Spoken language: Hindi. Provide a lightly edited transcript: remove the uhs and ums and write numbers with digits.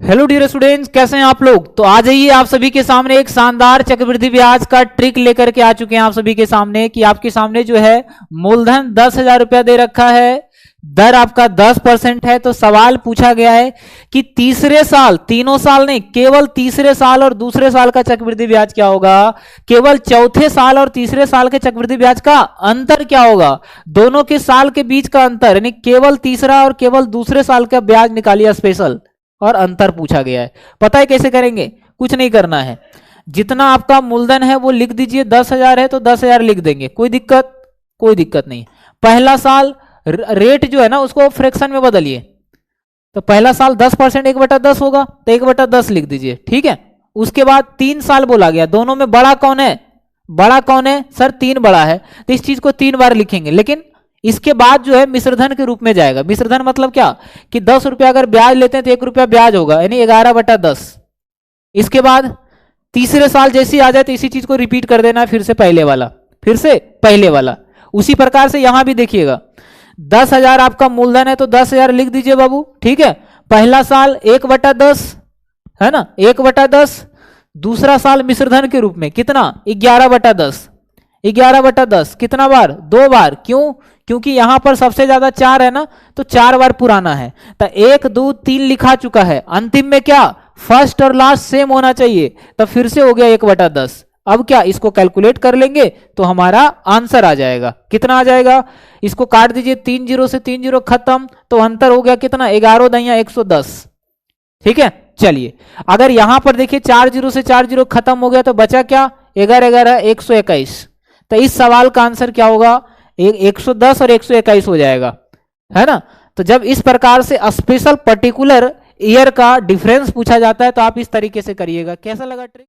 हेलो डियर स्टूडेंट्स, कैसे हैं आप लोग। तो आ जाइए, आप सभी के सामने एक शानदार चक्रवृद्धि ब्याज का ट्रिक लेकर के आ चुके हैं आप सभी के सामने कि आपके सामने जो है मूलधन 10,000 रुपया दे रखा है, दर आपका 10% है। तो सवाल पूछा गया है कि तीसरे साल, तीनों साल नहीं, केवल तीसरे साल और दूसरे साल का चक्रवृद्धि ब्याज क्या होगा, केवल चौथे साल और तीसरे साल के चक्रवृद्धि ब्याज का अंतर क्या होगा, दोनों के साल के बीच का अंतर, यानी केवल तीसरा और केवल दूसरे साल का ब्याज निकालिए स्पेशल, और अंतर पूछा गया है। पता है कैसे करेंगे, कुछ नहीं करना है, जितना आपका मूलधन है वो लिख दीजिए। 10,000 है तो 10,000 लिख देंगे, कोई दिक्कत नहीं। पहला साल रेट जो है ना उसको फ्रैक्शन में बदलिए, तो पहला साल 10%, 1/10 होगा, तो 1/10 लिख दीजिए, ठीक है। उसके बाद 3 साल बोला गया, दोनों में बड़ा कौन है, बड़ा कौन है सर, 3 बड़ा है, तो इस चीज को 3 बार लिखेंगे। लेकिन इसके बाद जो है मिश्रधन के रूप में जाएगा। मिश्रधन मतलब क्या कि 10 रुपया अगर ब्याज लेते हैं तो 1 रुपया ब्याज होगा, यानी 11/10। इसके बाद तीसरे साल जैसी आ जाए तो इसी चीज को रिपीट कर देना है, फिर से पहले वाला। उसी प्रकार से यहां भी देखिएगा, 10,000 आपका मूलधन है तो 10,000 लिख दीजिए बाबू, ठीक है। पहला साल 1/10 है ना, 1/10। दूसरा साल मिश्रधन के रूप में कितना, 11/10। 11/10 कितना बार, 2 बार। क्यों, क्योंकि यहां पर सबसे ज्यादा 4 है ना, तो 4 बार पुराना है, तो 1 2 3 लिखा चुका है। अंतिम में क्या, फर्स्ट और लास्ट सेम होना चाहिए, तो फिर से हो गया 1/10। अब क्या, इसको कैलकुलेट कर लेंगे तो हमारा आंसर आ जाएगा। कितना आ जाएगा, इसको काट दीजिए, 3 0 से 3 0 खत्म, तो अंतर हो गया कितना, 11 दहिया 110, ठीक है। चलिए, अगर यहां पर देखिए 4 0 से 4 0 खत्म हो गया तो बचा क्या, 11 11 121। तो इस सवाल का आंसर क्या होगा, 110 और 121 हो जाएगा, है ना। तो जब इस प्रकार से स्पेशल पर्टिकुलर ईयर का डिफरेंस पूछा जाता है तो आप इस तरीके से करिएगा। कैसा लगा ट्रिक।